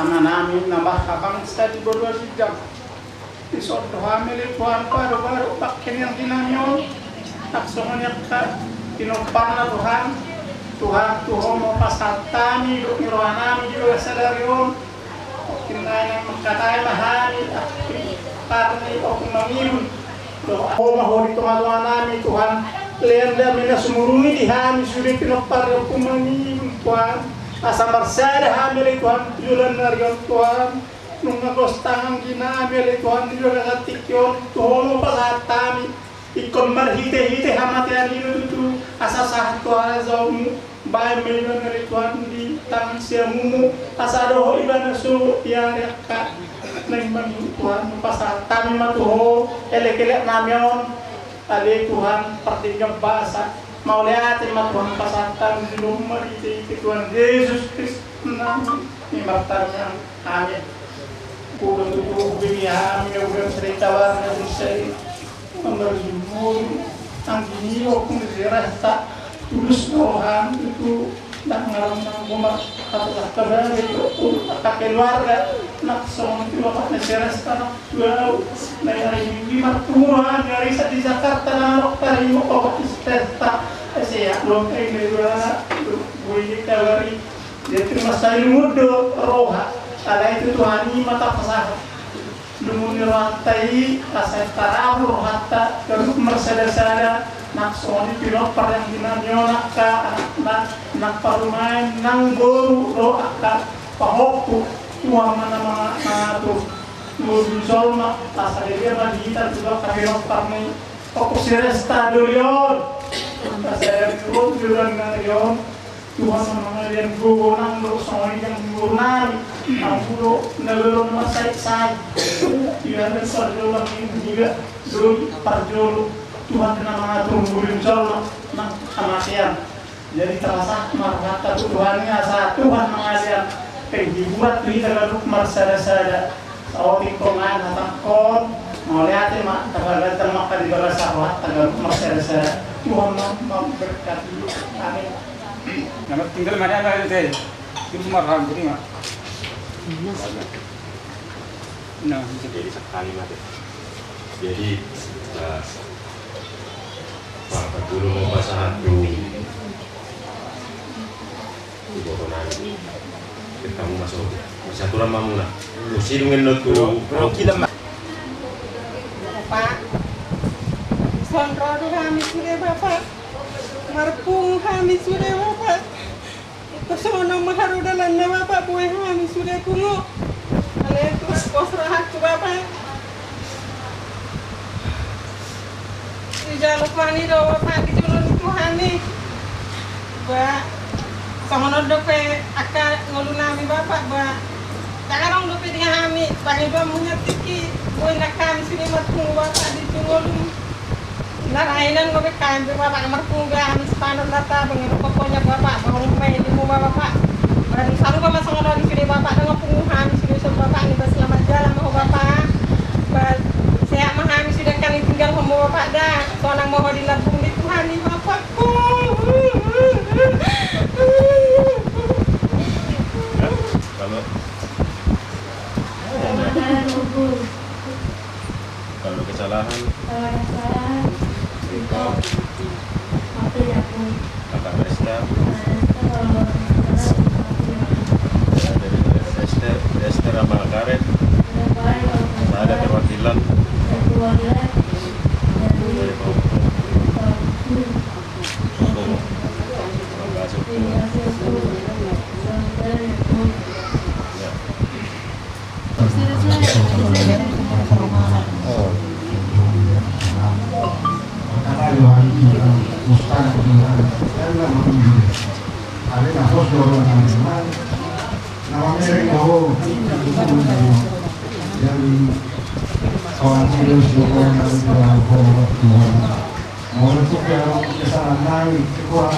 ama namin nambah kabangsa di bawah jam. Isod doa milik Tuhan baru pakai yang dinamyon. Taksongan yang tinopang na Tuhan mau pasatami hidup ni rohanami juga sadarion. Kinai mengkatai mahani karni o kumangimun. Doa mahori Tuhan Tuhan lenda mina sumurungi dihami suri tinopar o kumangimun Tuhan. Asa marsada hamil Tuhan tujuan nargon Tuhan. Nung tangan gina hamil Tuhan tujuan ngatikyon. Tuhan mau pasatami. Ikon marhite hamatian itu asa sahat Tuhan zaumu bae milion dari Tuhan di tangan siamumu asa doho ibana su ya ka nang manu Tuhan pasat kami matuho elek-elek namyon ale Tuhan pertinggal bahasa mau lihat ma Tuhan pasatan di rumah itu Tuhan Yesus Kristus nami ni martanya amin kudu bumi amin udah cerita warna usai menerjemur anggini okun dirasa tulus rohan itu dan ngaram ngomong kata kabar itu kakek keluarga nak song itu apa neserasta dua dari lima tuhan dari di Jakarta nak dari mau istesta saya belum ini dua boleh kawari jadi masalah mudo roha ada itu Tuhan ini mata pasah lumuni rantai asal tarawur hatta keruk mersada-sada nak soni pilot par yang dinanyo nak parumain nang guru ro akka pahoku tua mana tu muzol na asal dia badita juga kapilot par ni fokus resta durion asal guru juran ngayon Tuhan mengalir guru nang guru soni yang guru nang guru nalurun masai dia sarjolo ini juga dulu parjolo Tuhan kena mengatur guru jolo nang kematian jadi terasa marhata Tuhannya asa Tuhan mengalir dibuat kita lalu marsada-sada sawating pengan hatangkon mau lihat mak tagalan maka di bawah sarwat tagalan marsada-sada Tuhan memberkati amin. Nama tinggal mana ada itu? Itu marham jadi mak. Nah, jadi sekali mati. Jadi Pak Guru mau pasang dulu. Ibu nanti kita mau masuk satu ramah muna. Lu sidungin not dulu. Bro kilam. Pak. Sondro kami sudah Bapak. Marpung kami sudah Bapak. Itu sono maharudalan na Bapak buah kami sudah kungo. Ale terus posrahat ke Bapak. Ijalo pani do Bapak dijulun Tuhan nih. Ba sono dope aka ngolunami Bapak ba. Takarong dope dengan kami bagi ba munya tiki. Buah nak kami sini marpung Bapak dijulun. Narainan ko kain Bapak marpunga amis panon data bangiro pokoknya Bapak mau main di rumah Bapak. Barang selalu ba masang di sini Bapak dengan punguhan sini so Bapak ini selamat jalan mau Bapak. Saya mahami sudah kali tinggal sama Bapak dah. Soalnya mau dilabung di Tuhan ini Bapakku. Kalau kesalahan Kakak Resta Resta sama Karet ada perwakilan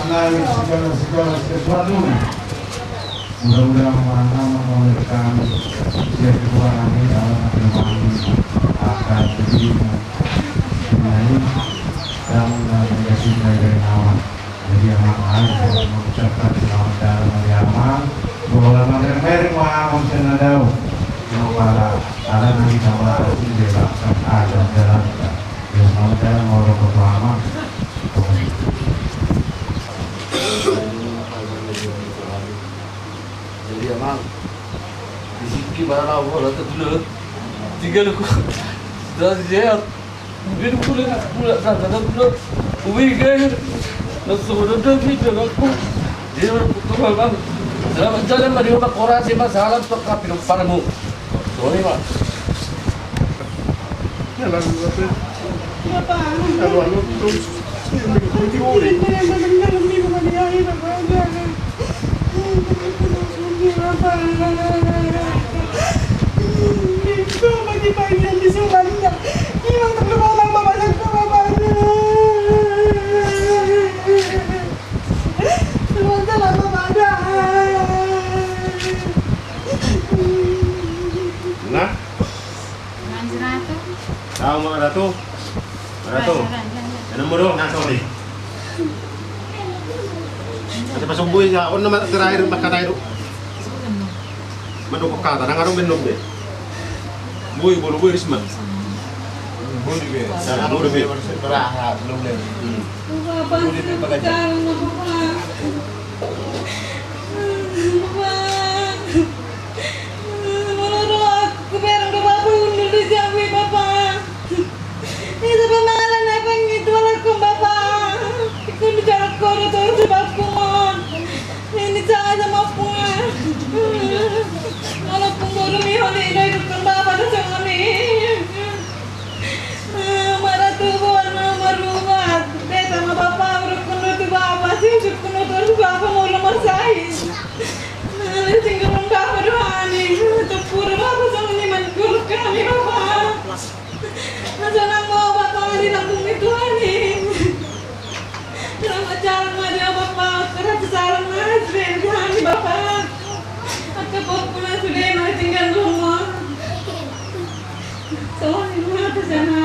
dari segala sesuatu. Mudah-mudahan mana memberikan setiap kekuatan ini dalam akan dirimu sendiri dan menjadi dari awal. Jadi amal mengucapkan selamat dalam hari amal. Bahwa mereka mau daw yung para nanti sama hindi ba ada jalan yung mau jalan mau ke lama jadi emang di sini barang awal atau dulu tiga lu dah siap mungkin pula kata dulu weekend langsung udah gitu aku dia berputar bang dalam jalan mari kita korasi masalah untuk kapi panamu sorry pak Kalau terus mengikuti uri. Nah, tahu Mak Ratu? Mak Ratu, ano mo doon? Nasa uli. Kasi pasumbuhin siya, ako naman tirahin magkatayo. Manukok ka, tanang arong benog deh. Buy, bulu-buy risman. Bulu be. Nah, bulu be. Terahat belum deh. Udah dipagajan. Itu pemahalan apa yang itu lakukan Bapak? Itu bicara koro terus sebabkan. Ini cara sama pungan. Walaupun baru mihoni hidupkan Bapak dan jangan nih. Marah tuh warna merubah. Dia sama Bapak berukun itu Bapak sih berukun itu Bapak mau lemah saya. Tinggal Bapak rohani. Tepur Bapak sama nyiman kurus kami Bapak. Jangan mau Bapak di kampung itu ani. Selamat jalan mari Bapak. Kerja salam mas, ani Bapak. Aku pokoknya sudah mau tinggal rumah. Soalnya rumah ke sana.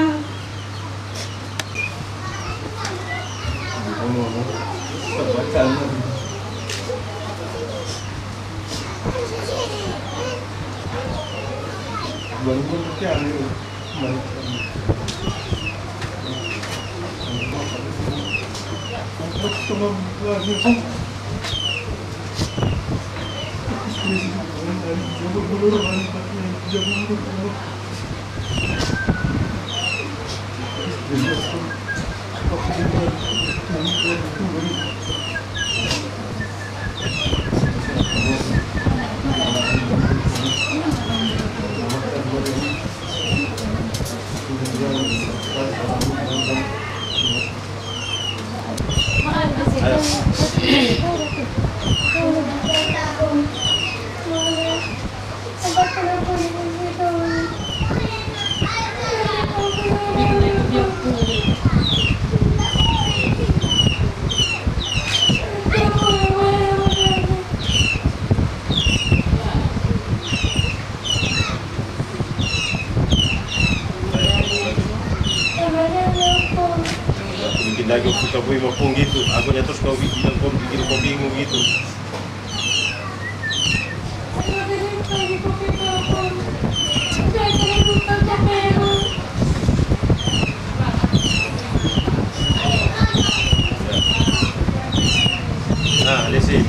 Bikin lagi suka boy mapung gitu. Aku terus kau bikin kau bingung gitu. Nah, lesi.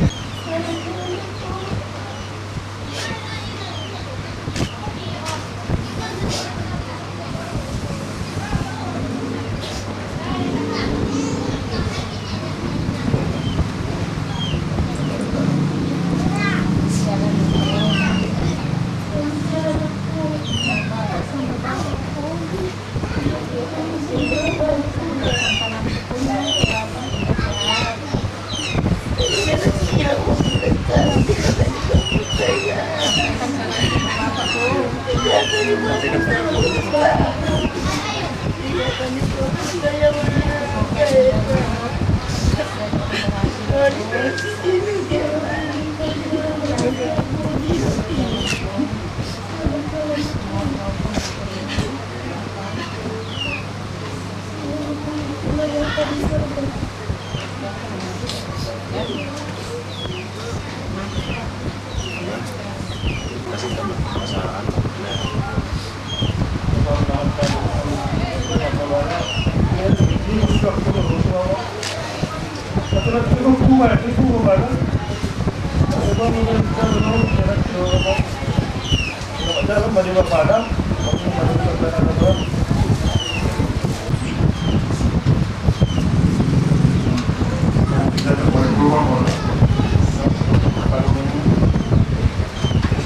Kasih tambah. di Padang, kita terbaik peluang orang.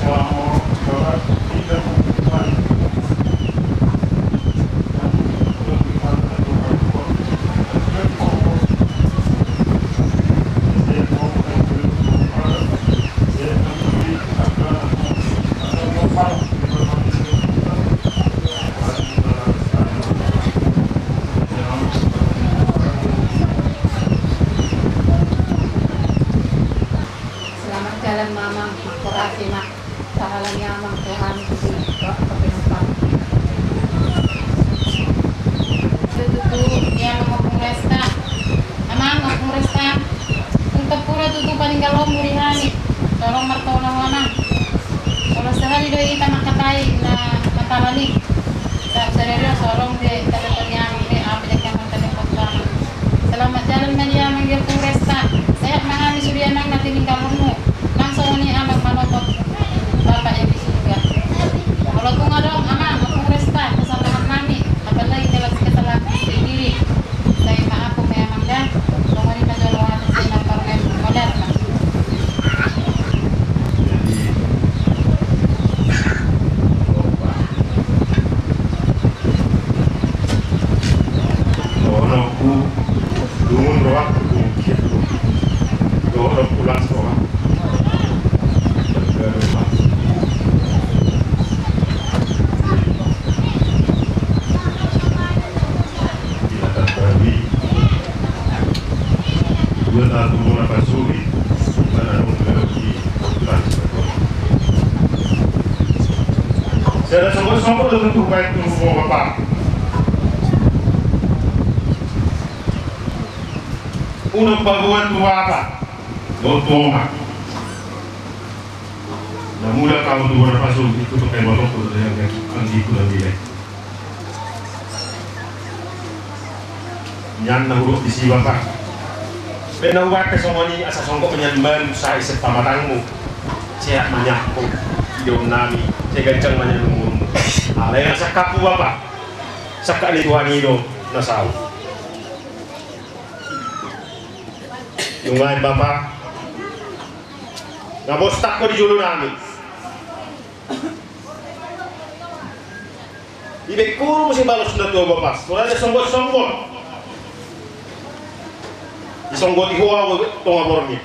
Kalau selama orang tidak melakukan Selamat jalan Mamang, makurasi mak. Sahalan Yamang Tuhan kepenumpang. Tutu dia mau puresta. Amang mau puresta. Untuk pura tutu paninggal muri hani. Tolong martona wana. Kalau sehari doi kita makatai na matalani. Serero sorong de talatanyang de apa yang matali potang. Selamat jalan Yamang dia puresta. Sehat mahani surya nang natininggal mo. Langsung ni amang manopot bapak yang di surga. Kalau kung adong amang akong resta kasama kami, apalagi dalam kesalahan sendiri. Saya maaf po may amang dan. Kung ano na dalawa natin sa ilang parang moderna. Donoku dungun roak bukit dono pulang roak kita terbagi dua satu mula pasuri mana mengerti transport saya sungguh-sungguh tentu baik untuk bapak. Unang baguhan tumapa, Gotoma. Namula kau tu berpasung itu pakai balok yang anggi pulang nilai. Nyan na huruf di siwa pa. Penawat ke semua ni asa songkok penyamban sa isip pamatangmu. Sehat manyakku, hidup nami, saya gancang manyamumurmu. Alay na sa kapu apa? Saka ni Tuhan hidup nasau. Yung ngayon Bapak, nabostak ko di julo namin. Ibig puro mo si balos na ito Bapak. Wala na songgot-songgot. Isonggot ihuwa ko itong abor niya.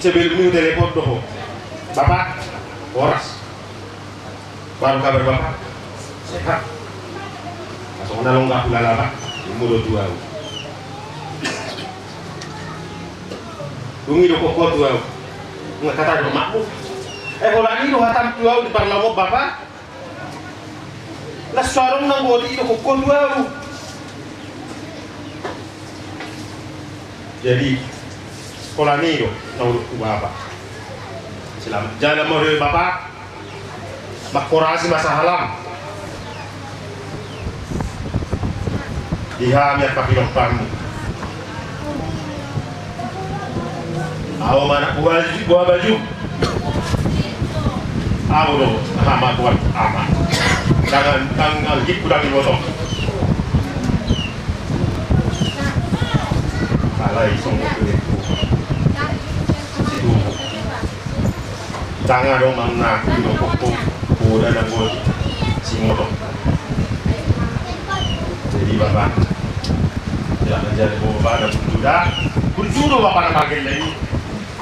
Sebil mo yung telepon ko. Bapak, oras. Baru kabar Bapak, sehat. Masuk ko na lang ka kulala Bapak. Yung mulo tuwa ko. Bungi do kok tuau ngakata do makmu kalau lagi do hatam tuau di parlamo Bapak la sorong nang godi do kok tuau jadi kalau ni do nang Bapak selamat jalan mo Bapak makorasi masa halam dihamnya kapilokpanmu. Awo mana buah baju. Awo do hama buat ama. Jangan tanggal git kudang dibotong. Alai songok itu. Situ. Jangan dong mana itu pokok udah ada buat singotong. Jadi Bapak jangan jadi bapak dan sudah berjuru Bapak nak pakai lagi.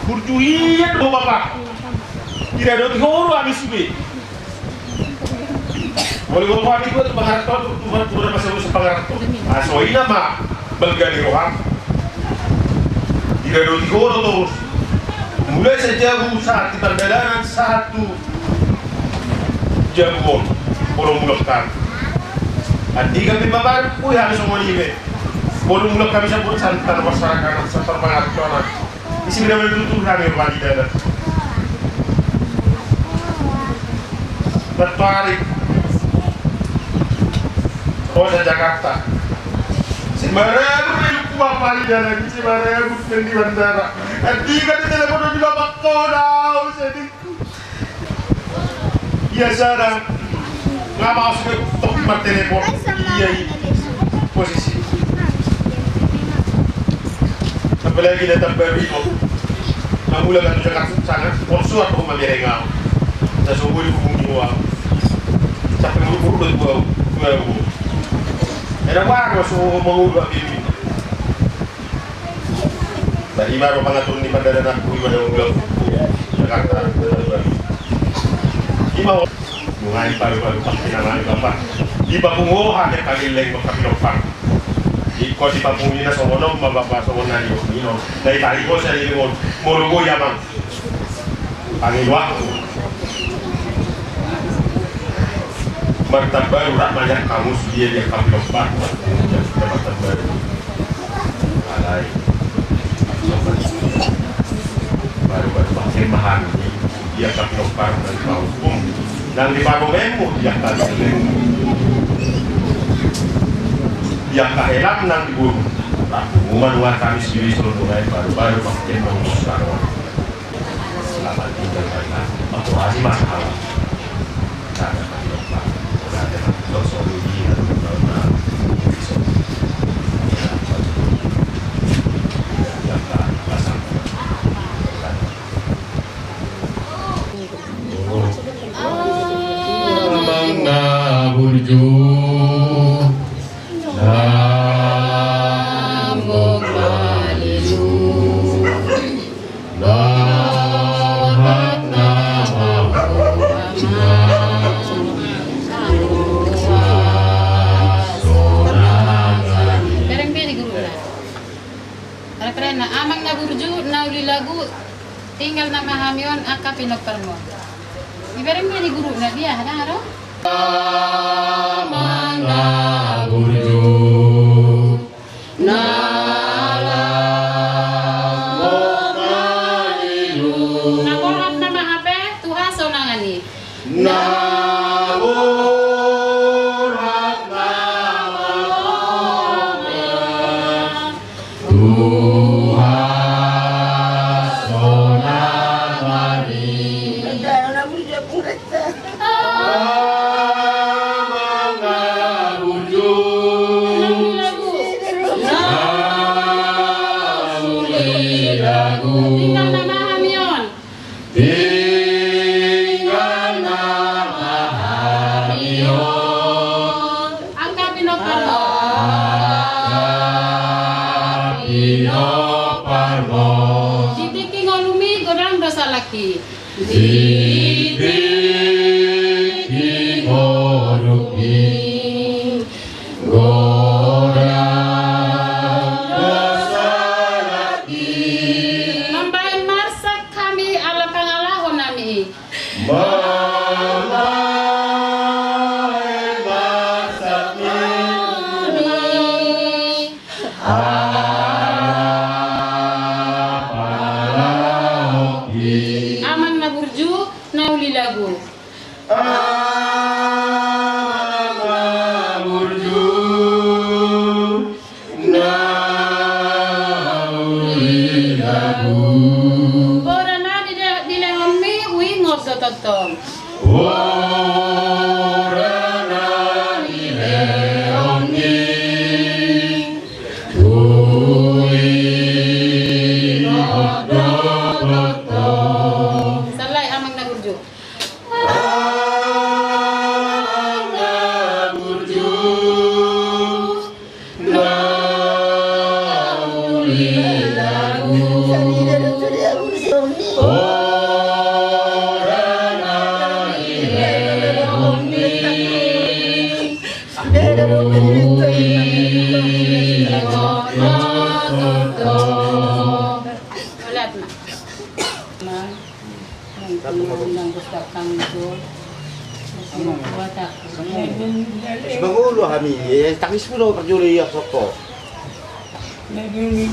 Kurjuhian do Bapak. Tidak ada horo habis ini. Boleh Bapak itu pengharap Tuhan sudah masuk sepengharap. Asoina mah belgani roham. Tidak ada horo terus. Mulai sejak saat perbedaan satu jagoan bolong mulakkan. Adi kami Bapak pun harus semua ini. Bolong mulak kami sebut santan masyarakat seperti orang. Isi benar-benar tutup kami Bapak di dalam. Tertarik Kota Jakarta. Sembarang hidup Bapak di dalam. Sembarang di bandara. Nanti kan di telepon di Bapak kodau sedikit. biasa dah nggak mau stop telepon iya posisi apalagi datang baru itu nggak mulai kan sangat konsulat tuh mamerengau saya sungguh di hubungi uang sampai buru-buru dua ada warga suruh mengubah ini dari baru pengatur di bandara Naku ibadah ulang Jakarta Iba bunga paru-paru pakai nama bapak Iba bungo hanya kali leng bakapilopang Iko di papung ina songonom bapak songonani ino dari tadi ko saya ini morogo yamang pangiwa Martab baru rak banyak kamus dia kapilopang jabatan baru alai baru-baru pakai mahal dia kapilopang dan hukum dan di paru memu dia kali dia kahelang nang di buru pengumuman luar kami sendiri seluruh baru-baru pakai memusnahkan selamat tinggal karena operasi masalah karena kapilopang ada solusi dan burju lambung malilu dahat nama Bareng beri guru lah. Karena amang na burju nauli lagu tinggal nama hamion aka pinoparmo. Ibareng beri guru na dia haro. Amangna burju nala mokalilu Nakorap nama apa? Tuhan sonangani. naburat nama Tuhan sonangani Tinggal nama hamion. tinggal nama hamion Angka pinoparmo. Pinoparmo Ditiki ngolumi godang dosa laki. Ditiki ngolumi godang dosa laki Membain marsak kami ala pangalahon nami. membaik masaknya apalagi Amang na burju nauli lagu. burju nauli lagu Bora na dilehon mi wingos totong. Orana ileoni Tui nodoto Salai amang na burju. Amangna burju nauli lagu Orana ileoni Ulat na. Nang gusto kang ito. Buat ako. Bangulo kami, takis mo daw perjuri ya soko. Bangulo.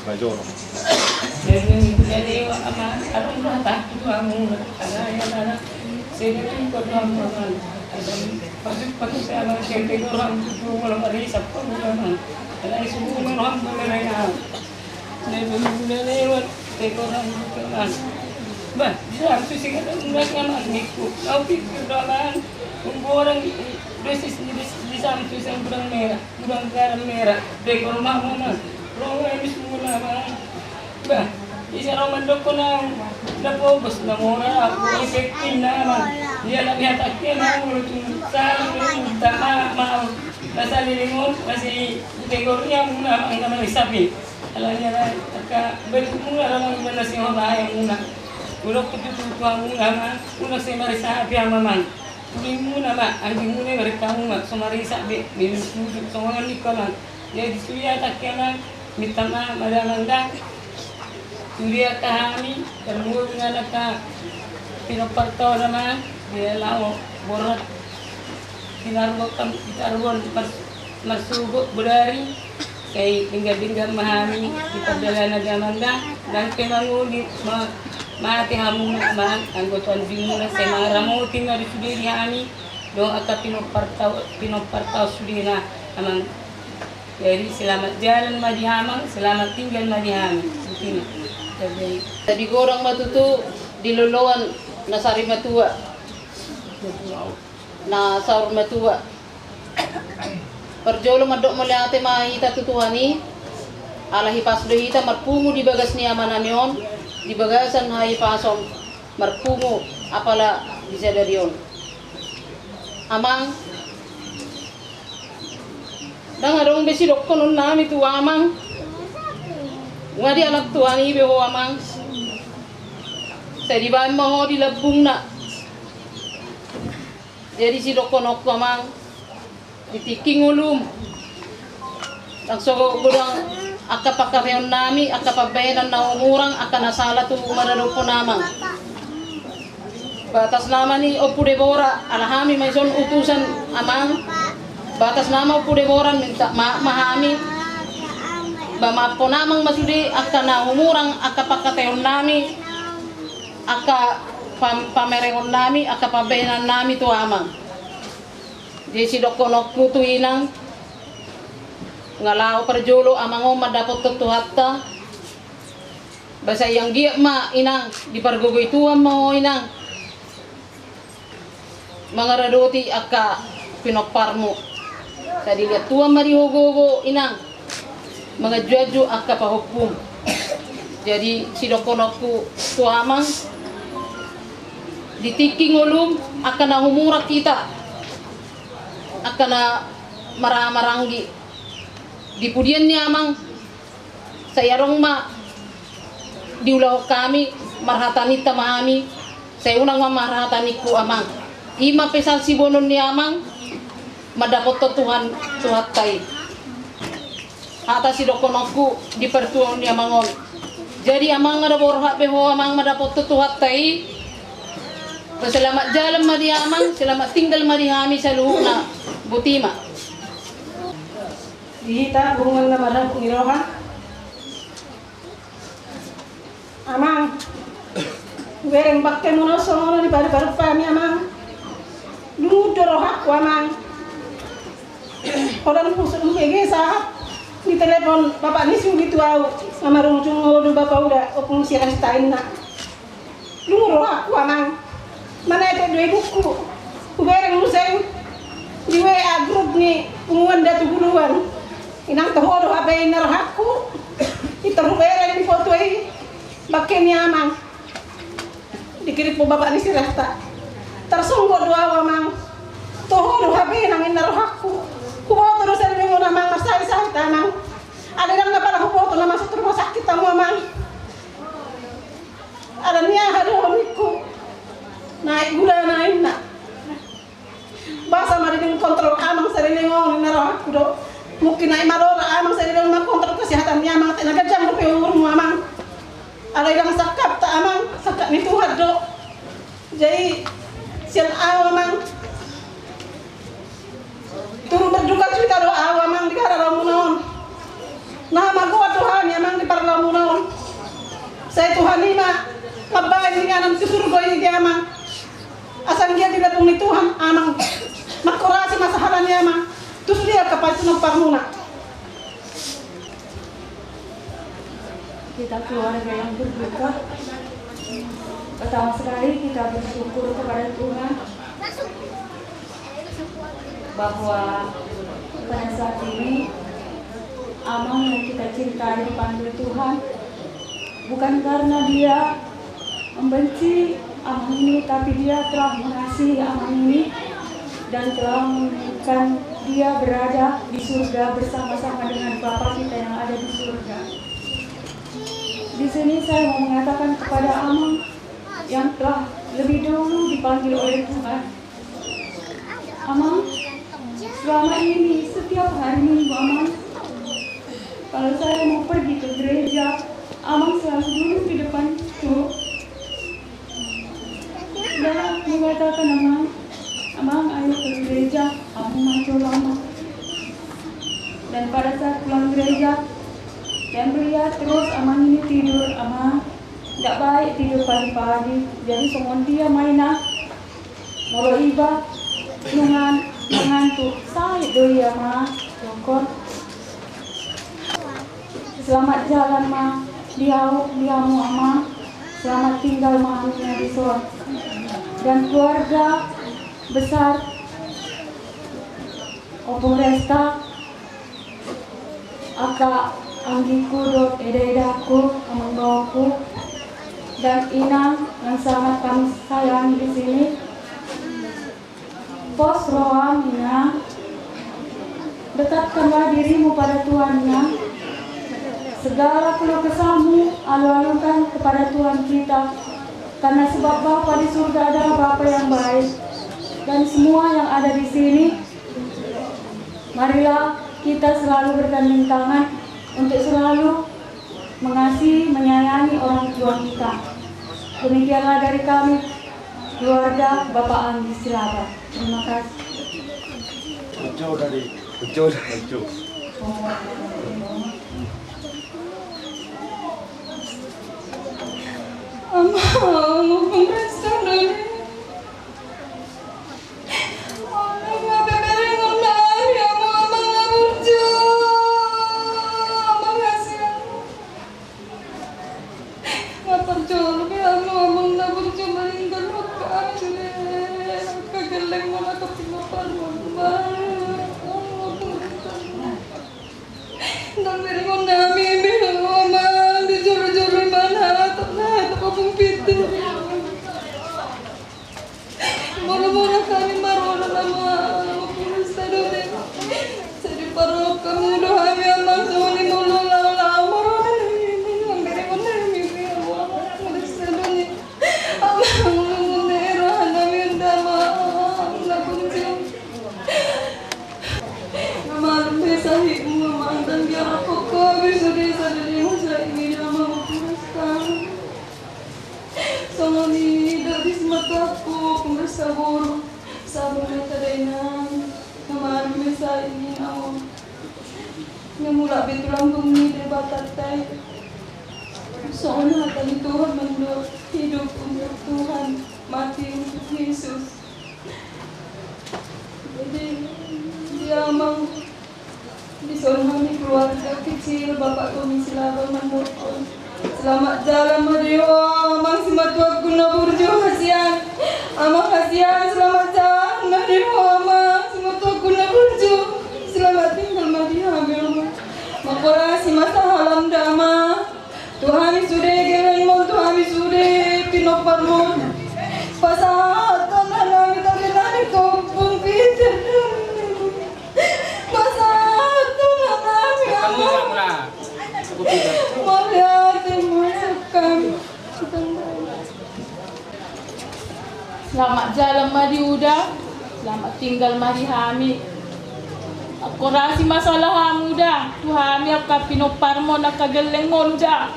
Major. Bah, bisa sih kan enggak nyaman niku. Kau pikir doang orang dosis di samping yang kurang merah, kurang garam merah. Dekor mama, roh ini semua mah. Bah, isa roman doko na pobos na mora ako efektin naman. Dia lang yataknya na mulutun sa tama nasa lilingon kasi dekornya muna ang naman isabi. Alam niya na balik muna lang ang nasi horayan muna. Ulok kututuwa muna ma, una si marisa api ang mamang. Hindi muna ma, ang di muna mereka muna so marisa api, minusuduk so mga nikolan. Jadi suya takya na mitama madalangga. Suria kami termul dengan ka pinoparto naman dia lao borat pinarbon masubok berari kay tinggal mahami kita dalan nagamanda dan pinanguli mati hamu naman anggotan bingung na sa maramutin na sudiri kami do aka pinoparto sudina amang jadi selamat jalan madihamang selamat tinggal madihami begini. Tadi gorang matutu diluluan na sari matua na saur matua perjolo madok melihat mahita tutuhani alahi pasdo hita marpumu di bagas ni amananion di bagasan hai pasom marpumu apala di sadarion amang dang adong besi dokon nami tu amang ngadi anak tuan ibe ho amang sedi ban mo di labung na jadi si dokonok amang ditiking ulum langsung gudang akapakareon nami akapabenan na umurang akanasala tu maradoko namang batas nama ni opude bora alahami may son utusan amang batas nama opude bora minta mahami bamapo namang masudi aka na umurang aka pakateon nami aka pamerengon nami aka pabenan nami tu amang di si dokonok tu inang ngalau perjolo amang madapot tutuhatta basa yang dia ma inang di pargogoy tuam mo inang mangaradoti aka pinoparmo sa dilihat tuam marihogogo inang mga juaju aka pahukum jadi si dokonokku tuamang ditiking ulum akan na humurak kita akan na maramaranggi di pudian niya amang sayarong ma diulaw kami marhatanita mahami saya unang marhataniku amang ima pesal si bonon ni amang madapot to Tuhan tuhatay hata si dokonokku di pertuang ni amangon jadi amang ada borha beho amang madapot to tuhatay selamat jalan madi amang selamat tinggal madi hami sa luhuna butima dihita bungan na marang iroha amang wereng bakke mono songono di baru-baru pami amang lumudoro hakku amang orang khusus mbege sahat di telepon bapak ni sung gitu au sama rujung ngodo bapak udah opung siran stain nak lumudoro hakku amang mana itu dua buku kubereng museng di WA grup ni pengumuman datu buluan inang tohoro habe inar hakku itu kubereng di foto ini bakken amang dikirim po bapak ni sirasta tersungguh doa amang tohoro habe nang inar hakku kubo terus dari mo namang masay-say tanang ada lang na pala kubo to na masuk rumah sakit mo amang ada niya hadomiko naik gula naik nak basa marining kontrol amang sarili ngon naro aku do mungkin naik marora amang sarili ngon kontrol kesehatannya amang tenaga jam rupi umurmu amang ada yang sakap tak amang sakap ni Tuhan do jadi sian amang turun berduka cita doa amang di kada lamunon nama gua Tuhan amang di parlamunon saya Tuhan lima kabain ni anam si surga ini dia amang asal dia tidak ni Tuhan amang makorasi masahalannya amang terus dia kapal parmuna kita keluarga yang berduka Pertama sekali kita bersyukur kepada Tuhan bahwa pada saat ini Amang yang kita cintai dipanggil Tuhan bukan karena dia membenci Amang ini, tapi dia telah mengasihi Amang ini dan telah menginginkan dia berada di surga bersama-sama dengan Bapa kita yang ada di surga. Di sini saya mau mengatakan kepada Amang yang telah lebih dulu dipanggil oleh Tuhan. Amang, selama ini setiap hari Minggu Amang, kalau saya mau pergi ke gereja, Amang selalu duduk di depan itu. Dan aku mengatakan Amang ayo ke gereja, Amang maju lama. Dan pada saat pulang gereja, saya melihat terus Amang ini tidur. Amang tidak baik tidur pagi-pagi, jadi semua dia mainan, mau iba, ngantuk. Saya doi Amang, syukur. Selamat jalan Ma, diamu Amang, selamat tinggal Ma'amnya di sorga. Dan keluarga besar Opung Resta, Aka Anggiku dot eda-edaku, Amang bawaku, dan Inang yang sangat kami sayangi di sini. Pos Roam Inang, dekatkanlah dirimu pada Tuhannya. Segala keluh kesahmu alu-alukan kepada Tuhan kita, karena sebab Bapa di surga adalah Bapa yang baik. Dan semua yang ada di sini, marilah kita selalu bergandeng tangan untuk selalu mengasihi, menyayangi orang tua kita. Demikianlah dari kami, keluarga Bapak Andi Silaban. Terima kasih. Betul. Amang, merasa dulu. Amang, beberin ngomong ya, Amang berju. Amang kasih. Nggak percaya ya, Amang nggak berju meninggal kami deh. Kegeleng mana kepingapan Amang. Dan beri ngomong mimi Amang dijuru-juru mana tak kapung pintu. Mula-mula kami marwala nama Purista dole. Jadi para kamu doa mi Amang soni mulu lau marwala ini beri ngomong mimi Amang Purista dole. Amang mulu era nami ndama na kunci. Nama besahi Amang dan biar aku bisa dari masa ini Amang Purista. Songoni dari mataku pengersabur sabun tadainan kamar mesa ini awam ngemula betulang bumi debatatai soalnya tadi Tuhan menurut hidup untuk Tuhan mati untuk Yesus. Jadi dia mau disorongani keluarga kecil Bapak kami Silaban mendoakan selamat jalan Madewa, Amang simatwag guna burjo hasian. Amang hasian selamat jalan Madewa, Amang simatwag guna burjo. Selamat tinggal Madewa belum. Makora si masa halam dama. Tuhami sude gelen mon tuhami sude pinoparmon. Pasat kanan nami takenani kompung Peter. Pasat kanan nami Amang. Selamat jalan mari udah, selamat tinggal mari hami. Aku rasi masalah muda, tu hami apa pinoparmo nakageleng mo udah.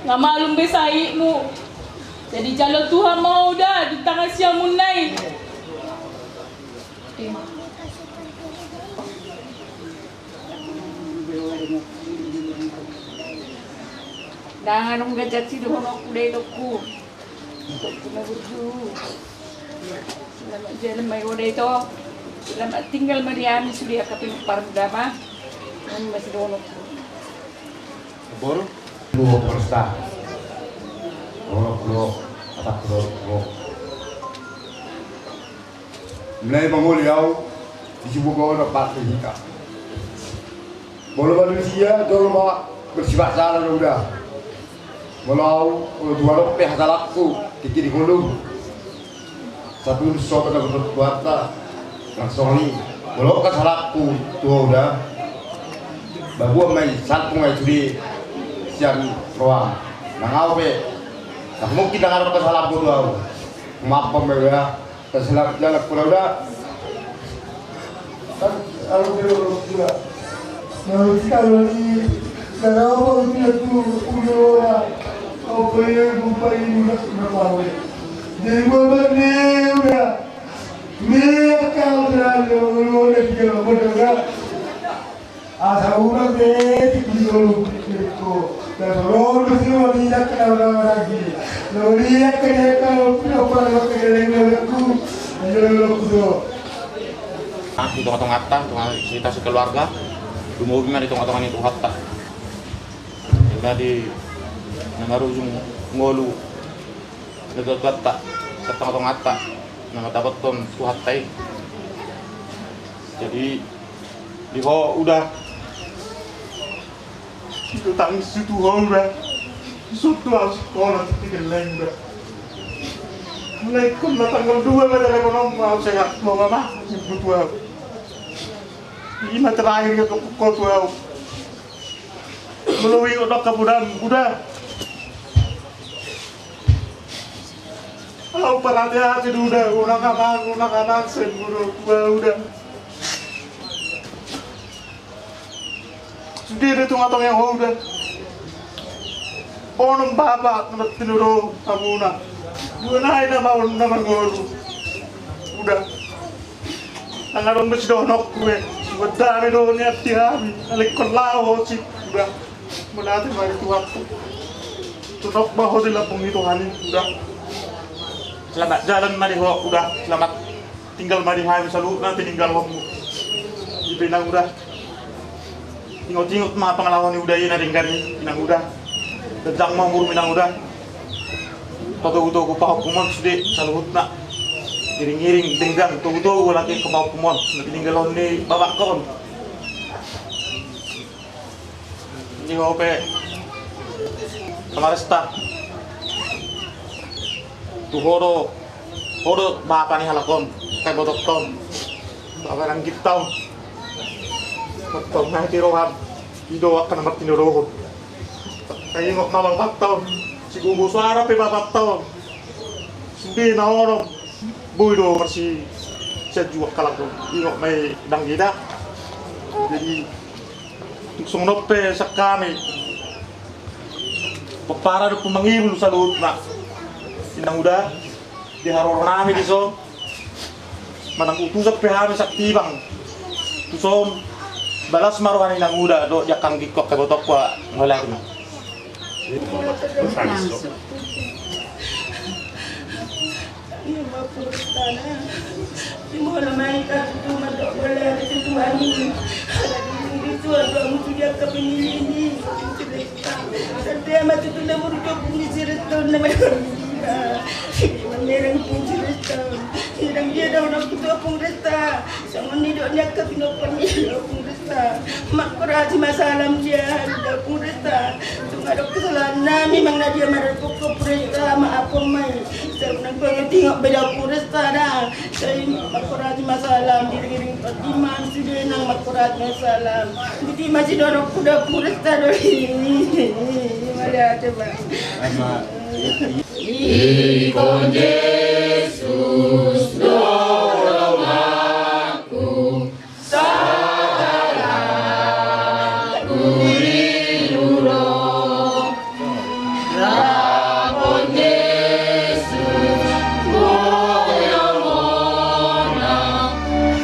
Nggak malum besaimu. Jadi jalan Tuhan mau udah di tangan siamun naik. Dangan nung gajat si doon ako dahil ako. Ito berju. Selamat jalan may udah itu. Selamat tinggal Mariami sudah kaping parmdama. Nan masih doon ako. Bor, buo persta. Bro, sakro. Mulai menguliau disibukkan dapat nikah. Bola manusia kalau mau bersifat salah udah. Walau dua lebih hasilku kiki dulu. Satu sobat dapat buata langsung ni. Walau kesalahku tuh udah. Bahu main satu main curi siang ruang. Nangau be. Tak mungkin dengan kesalahanku tuh. Maaf pemerintah. Kesalahan jalan pulau udah. Kan alhamdulillah juga. Nah, kalau ni kalau dia tu udah apa yang lupa ini nak mahu. Jadi mana ni udah. Ni kalau terlalu udah dia bodoh. Asa orang deh dulu itu. Dan orang mesti orang nak orang lagi. Orang nak kalau orang aku hitung-hitung hatta, kita sekeluarga mau gimana hitung-hitungan itu hatta jadi nama ujung ngolu dekat hatta setengah hatta nama dapat ton tu hattai jadi di bawah udah itu tangis itu udah suatu sekolah tiga lain udah mulai kun tanggal 2 ada telepon mau saya mau mama butuh ini terakhir ke kota melalui otak kemudian udah kalau perhati-hati udah unak-anak sen udah sendiri tuh atau yang udah orang bapak tinuro amuna dua naik nama ngolu udah anggaran mesti donok gue Wadami do niat tiami, alik kolau sih udah menanti mari Tuhan. Tunok bahu di lapung itu hani udah. Selamat jalan mari ho udah selamat tinggal mari hai selalu nanti tinggal ho. Ibinang udah. Tingot-tingot mah pengalaman udah ini ringkan ini inang udah. Dejang mah mur minang udah. Toto-toto ko pa kumon sudi saluhut na. Giring-giring tinggang tuh lagi ke bawah kumon tinggal ni babak kon ini hope kamaresta tuh horo bapak ni halakon kayak botok tom bapak nang kita botok nang tirohan ido akan nomor tinorohon kayak ngok nawang batau si gugu suara pe bapak tau sudah na orang Bodo masih saya juga kalah tuh, ingok may danggida. Jadi tuksong nope sa kami, para do pemangibul sa luhut na, inang udah diharor namin iso, manang utusap pehami sa tibang, tusom balas maruhan inang udah do jakang gikok kebotok wa ngolak na. Purustana, semua ramai itu madok boleh itu ani. Itu ada mutu dia kepemilih ini. Saya mati tu nama rujuk polisi restoran nama. Mereng polisi restoran. Sedang dia dah nak ketua pengresta. Sama ni dok nak ketua pengresta. Mak korasi masalah dia ada pengresta. Tunggu ada kesalahan. Memang dia marah pokok pengresta mak apa mai. Saya nak tengok beda pengresta dah. Saya mak korasi masalah. Giring-giring iman sudah nang mak korasi masalah. Jadi masih dorong kuda pengresta doi. Malah coba. Ikon Yesus dorong aku sadar kurinuro Rapon Yesus goyang monang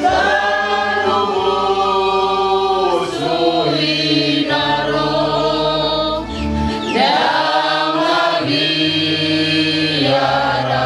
taruh sulinaro Yang biara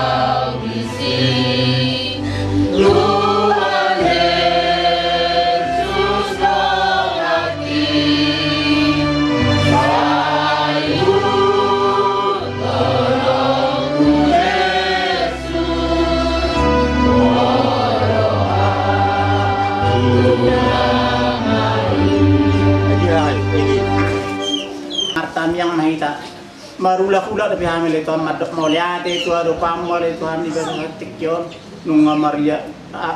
marula-ula tapi hamil itu madok moliate itu ado pamol itu hamil berarti kion nunga Maria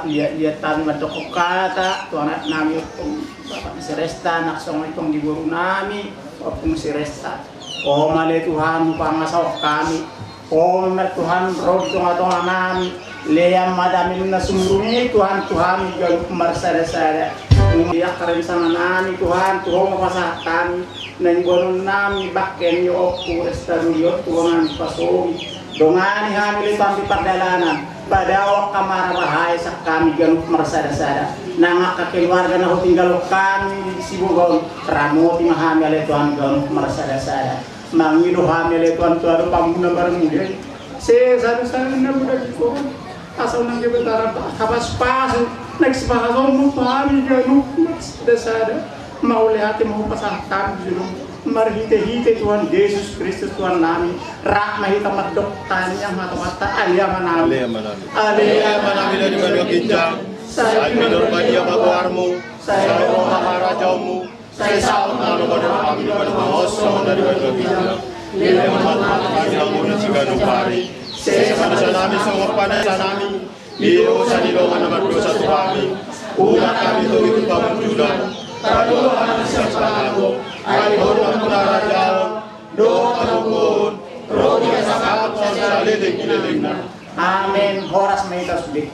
lihat tan madok kata tu anak nami bapak si Resta nak song itong giburu nami opung si Resta oh male Tuhan pangasau kami oh Tuhan roh itu ngatong nami leyam madamin na sumrumi Tuhan galuk marsada-sada ya karen sana nami Tuhan mapasah kami nang gonon nami bakken yo oku estaduyo tuangan pasogi dongani hamil tampi pardalanan badawak kamara bahay sa kami galuk marsada-sada nangaka keluarga na tinggal kami di Sibugon ramoti mahamil Tuhan galuk marsada-sada mangido hamil Tuhan tuado pamuna bareng se sadu-sadu na budak ko asal nang gebetara kabas pas next bahasa mo pami galuk marsada-sada mau lihat mau pasahkan dulu marhite Tuhan Yesus Kristus Tuhan nami rahmah hitam madok tanya mata alia manami dari mana kijang saya minor badia baguarmu saya roh maharajamu saya saut nalu pada kami pada mahosong dari mana kijang lele mata kijangmu dan ciganu pari saya sanami songor pada sanami iyo sanilo mana dosa kami umat kami itu bangun juga Kado anak siapa ay hormat penarajaon doa rukun roh biasa kakak sosialnya degilelengna amin horas meitas dik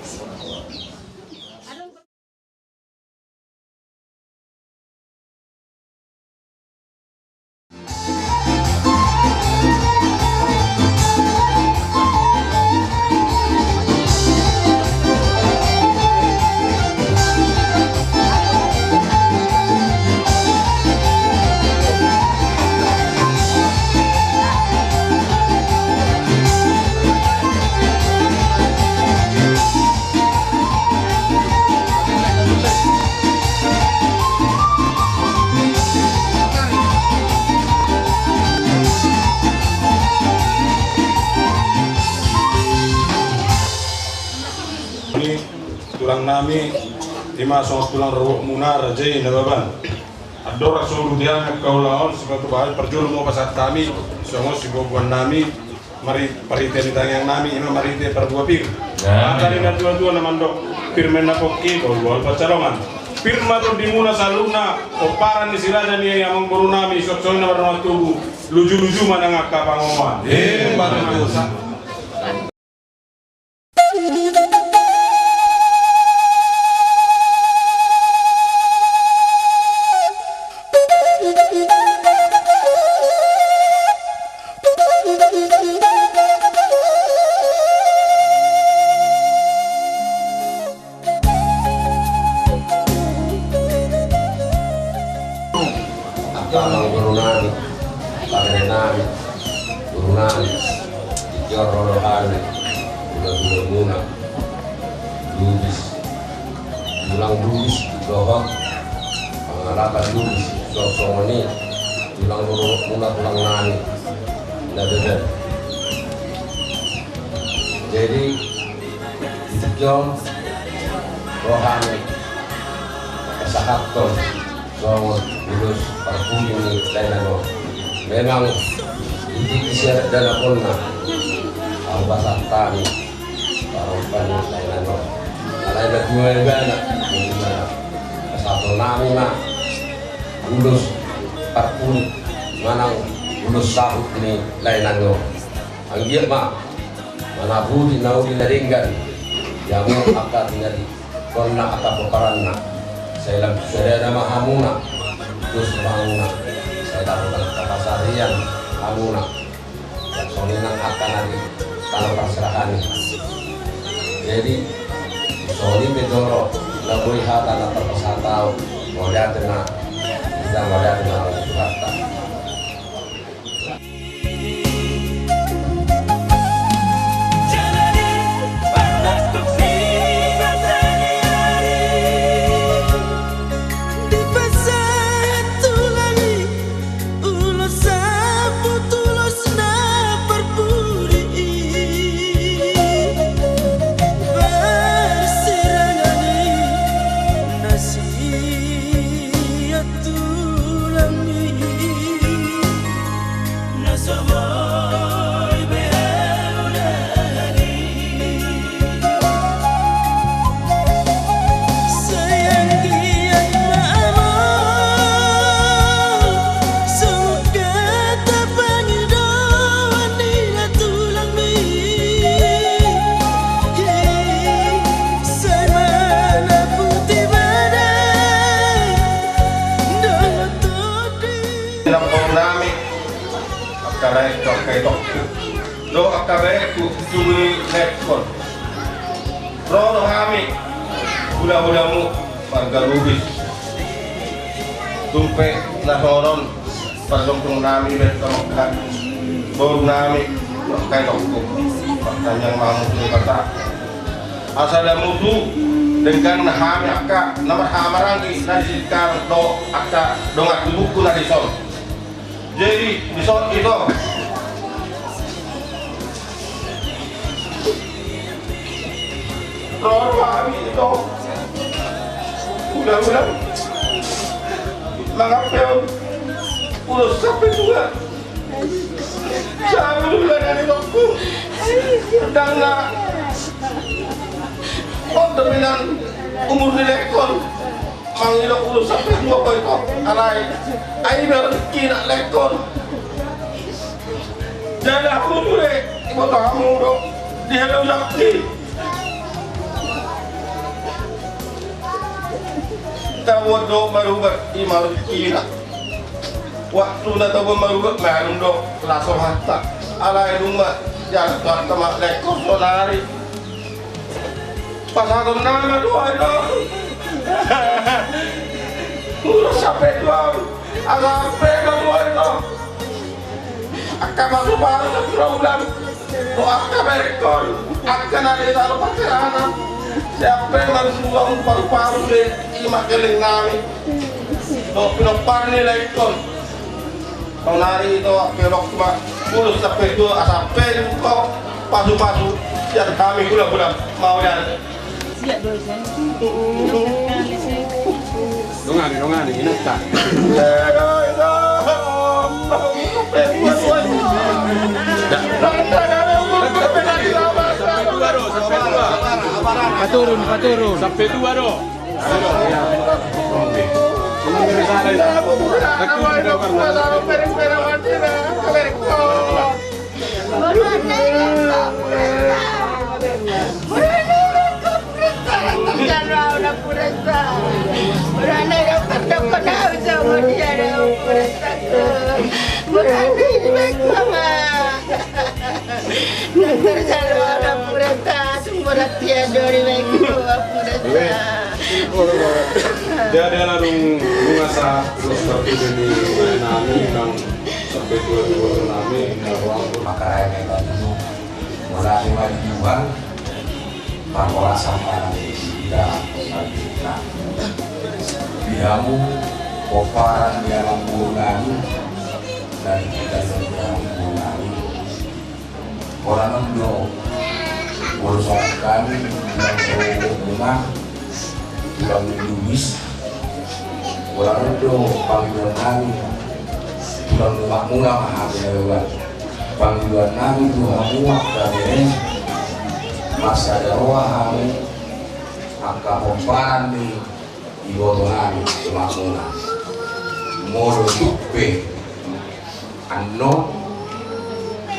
tulang nami ima song tulang ro munar jai nababan ador rasul dia kau laon sebab bahai perjul mau pasat kami songo sibobuan nami mari pariten yang nami ima mari te perbuah pir kali na tuan namandok pirmen na kokki kau luar pacarongan firma to dimuna saluna oparan di silada ni yang mengguru nami sok-sok na warna tubuh luju-luju mana ngaka pangoman baru Kalau gurunani, pangenani, gurunani, jororohani, guna-guna, lubis, tulang lubis, dohok, pengalakan lubis, sosomani, tulang guna tulang nani, beda. Jadi jom rohani, kesahatan, songon lulus parfum ini lainano memang ini siar dana ponna ang basah tani parang pani lainano lain dua bana gimana satu nami mah lulus parfum manang lulus sahut ini lainano ang dia mah mana budi naudi naringgan yang akan dari konna atau peranna saya ada mahamuna terus mahamuna saya lakukan kapasarian hamuna soalnya akan ada kalau pasrahan jadi soalnya bedoro labui hata na terpesatau modal tena kita modal tena harta Tulang kay tok do akabe ku cumi lekon rono hami budak-budakmu warga Lubis tumpe nasoron pasongkong nami betokkan baru nami kay tokku pertanyaan mamu kata asal ada mutu dengan hami akka nama hamarangi nadi sekarang do akka dongat buku nadi son jadi di son itu roh kami itu udah mengapel udah sampai juga saya belum dari toko sedang nak dominan umur di lekon mangilok udah sampai dua koi kok alai air kina lekon jadi aku dulu ibu kamu dong dia udah sakti tawad do marubat imal kina waktu na tawad marubat malum do laso hatta alai rumah jangan temak lekor sonari pasang nama doa do udah sampai doa agak pega doa do akan masuk baru ke program doa kabarikon akan ada dalam pacaran siapa yang harus buang paru-paru deh lima keling nami do pinopar ni lekon sonari itu pelok cuma urus sampai itu sampai kok pasu-pasu jadi kami budak-budak mau dan Dongani, ingat tak? Paturun. Sampai dua do. Dia adalah mengasa seperti ini nami kang sampai dua nami ruang maka yang itu mulai majuan pakola sampai tidak kita diamu koparan di alam bulan dan kita dalam bulan orang endo berusahakan dalam rumah dalam Lubis orang endo panggilan kami dalam rumah mula mahabilawan panggilan kami Tuhan muak dari masa darwah kami angka koparan di ibotongan semakmuna moro tupe ano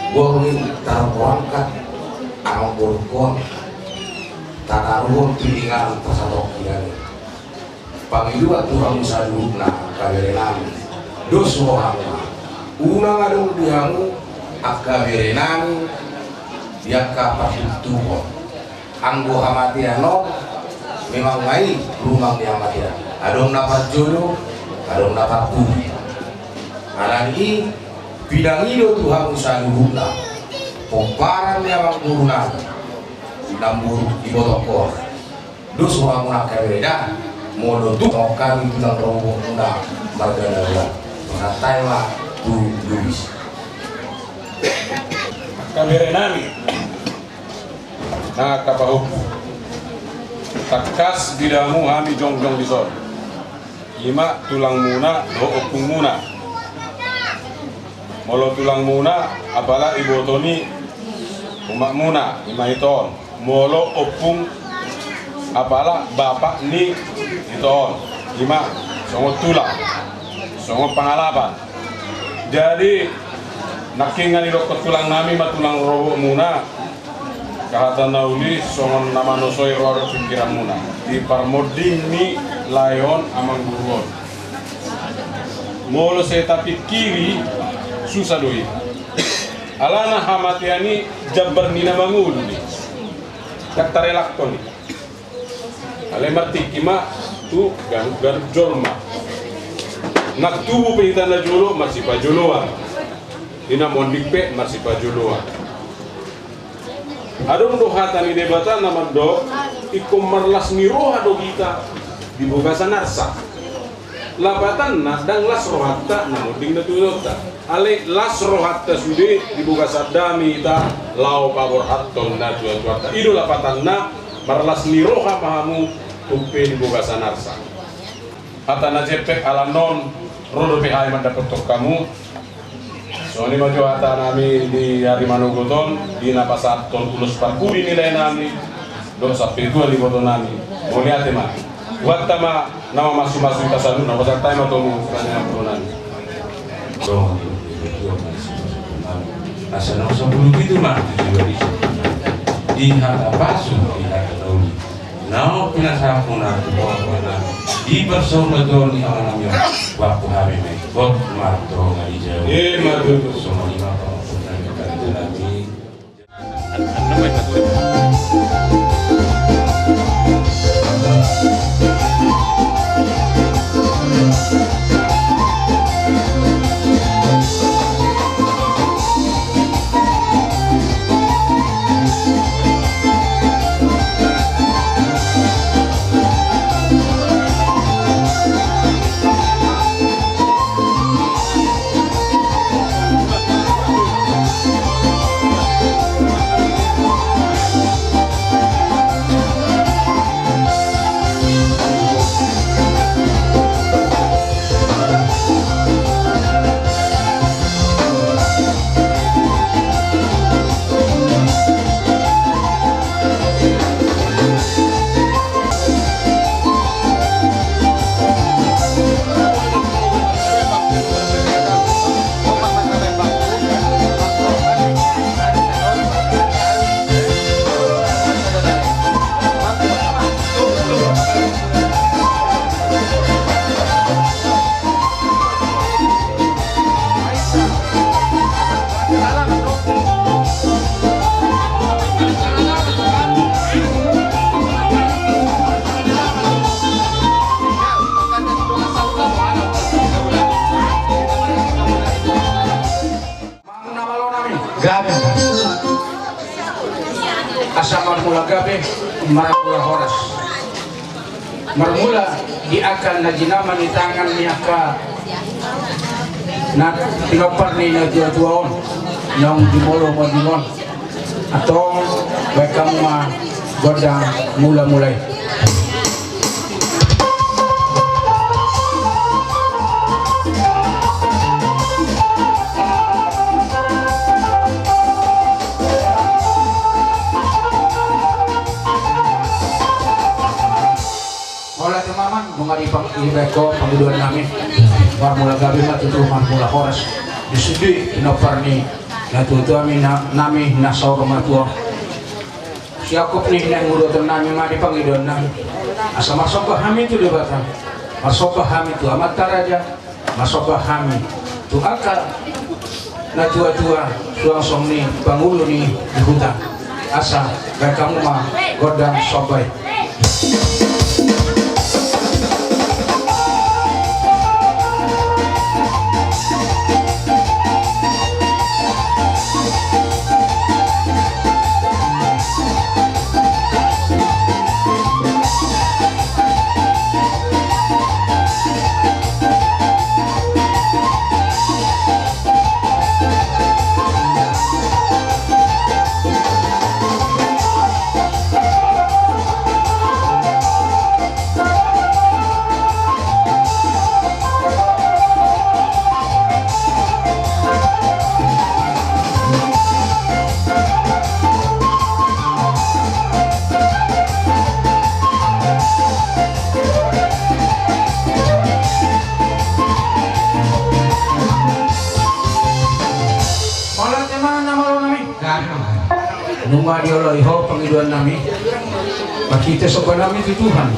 boleh terberangkat anong burkon takaruang pilingan pasatok yan pangiluat Tuhan Musa dulu na kaberenami doso hama unang adong dihamu akaberenami yang kapatutuho anggo hamatiano memang ngai rumah dia matian adong dapat jodoh adong dapat bumi alani bidang itu Tuhan Musa dihuna pomparan yang mengurungan nambur ibotokor dus orang munak kebeda modo tuh kami bilang roboh muda margana mengatailah tu Lubis kaberenami nah kapahuk takas bidamu hami jongjong disor ima tulang muna do opung muna molo tulang muna apala ibotoni umak muna ima iton molo opung apala bapak ni iton ima songo tulang songo pengalaman jadi nakingan idok tulang nami matulang robo muna kahatan nauli songon nama nosoi roro pikiran muna di parmoding ni layon amang buruon molo saya tapi kiri susah doi alana hamatiani jabbar nina mangul ni katarelak to ni ale martikima tu gan jolma nak tubu pe na jolo masih pa joloan ina mondik pe masih pa joloan adong do hatani debatan nama do ikom marlas miroha do kita dibuka sanarsa lapatan na dang las rohatta namuding na tulota ale las rohatta sude dibuka sadami ta lau pabor hatton na tuata ido lapatan na marlas miroha pahamu upe dibuka sanarsa hatana jepek ala non rodo PHI mendapat kamu so ini maju hata nami di hari Manugoton di napasat ton ulus parkuri nilai nami do sampai 2 liboton nami boleh ate mah waktu ma nama masuk kita selalu nama pasal time atau bukannya bulan dong asal nama sebelum itu mah juga di hata pasu di hata doli now pinasa puna di bersama doli alamnya waktu hari ini bot matro ngali jauh madu semua lima tahun kami gabe asa marmula gabe marmula horas marmula di akan na jinaman ni tangan ni aka na pinopar ni na tuaon yang dimolo mo dimon atong bekam ma godang mula-mulai mengaripang ibeko panggiduan namin marmula gabi matutu marmula horas disudi inopar ni natutu amin nami nasaur matua siakup nih nang urutan nami mari panggiduan namin asa masok kami itu debatan masok kami itu amat taraja masok kami tu akal natua-tua suang somni pangulu ni di hutan asa mereka mah godang sobai Numa diolo iho panggiduan nami makita sopan nami itu Tuhan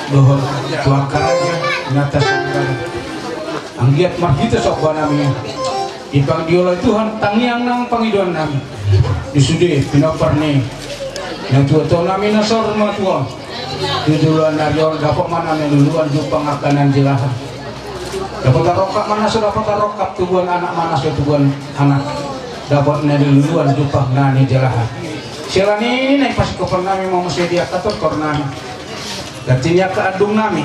dohon tuang karanya nyata sopan ang giat makita sopan nami ipang diolah Tuhan tangiang nang pangiduan nami disudi pinoperni yang tua nami nasor matua duluan narion dapat mana duluan jupang akanan jelahan dapat rokap mana sudah dapat rokap tubuhan anak mana sudah tubuhan anak dapat duluan jupang nani jelahan silani naik pas koper nami mau mesti dia katur kornami artinya keadung nami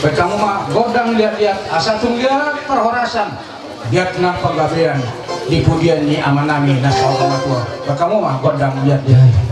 baik kamu mah godang lihat-lihat asa tunggal perhorasan lihat nang penggabean di pudian ni aman nami nasal matua baik kamu mah godang lihat-lihat.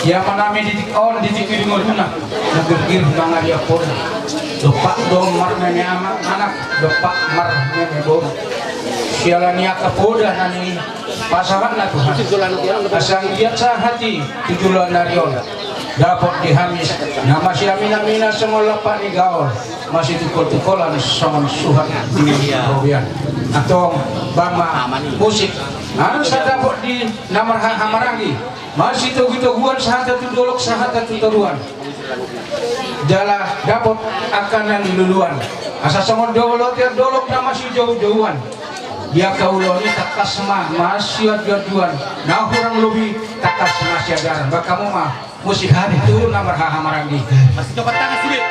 Ya manami ditik di ngoluna nagurgir mga dia po dopak dong mar nanya anak dopak mar nanya bo siala niya kapoda nani pasangan na Tuhan asang dia sa hati tujulan narion dapat dihamis nama si amina semua lapak ni gaul masih tukol-tukolan sama suhan di Robian atau bama musik sa dapat di namar hamarangi masih tugu-tuguan sahata tudolok sahata tuturuan jala dapat akanan luluan asa sangon dolok ya dolok na masih jauh-jauhan dia kauloni takas mah masih juan nah kurang lebih takas masih ada bakamu mah musik hari turun namar hamarangi masih coba tangan sulit.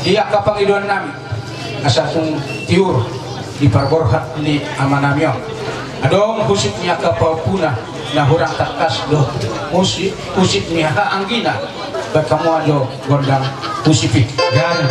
Dia kapangiduan nami asa tung tiur di parborhat ni amanamyo. Adong husip niya kapapuna na hurang takas do husip niya anggina bakamu ado gondang husipik. Gan.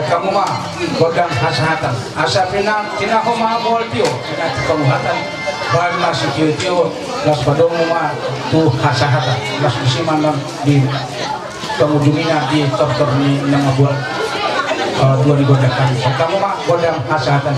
Kamu mah godang hasahatan asa pina ko mabol tio pina kamuhatan bahan masih tio las padong mah tu hasahatan las bisiman di kemujungnya di dokter ni nang buat dua digodakan kamu mah godang hasahatan.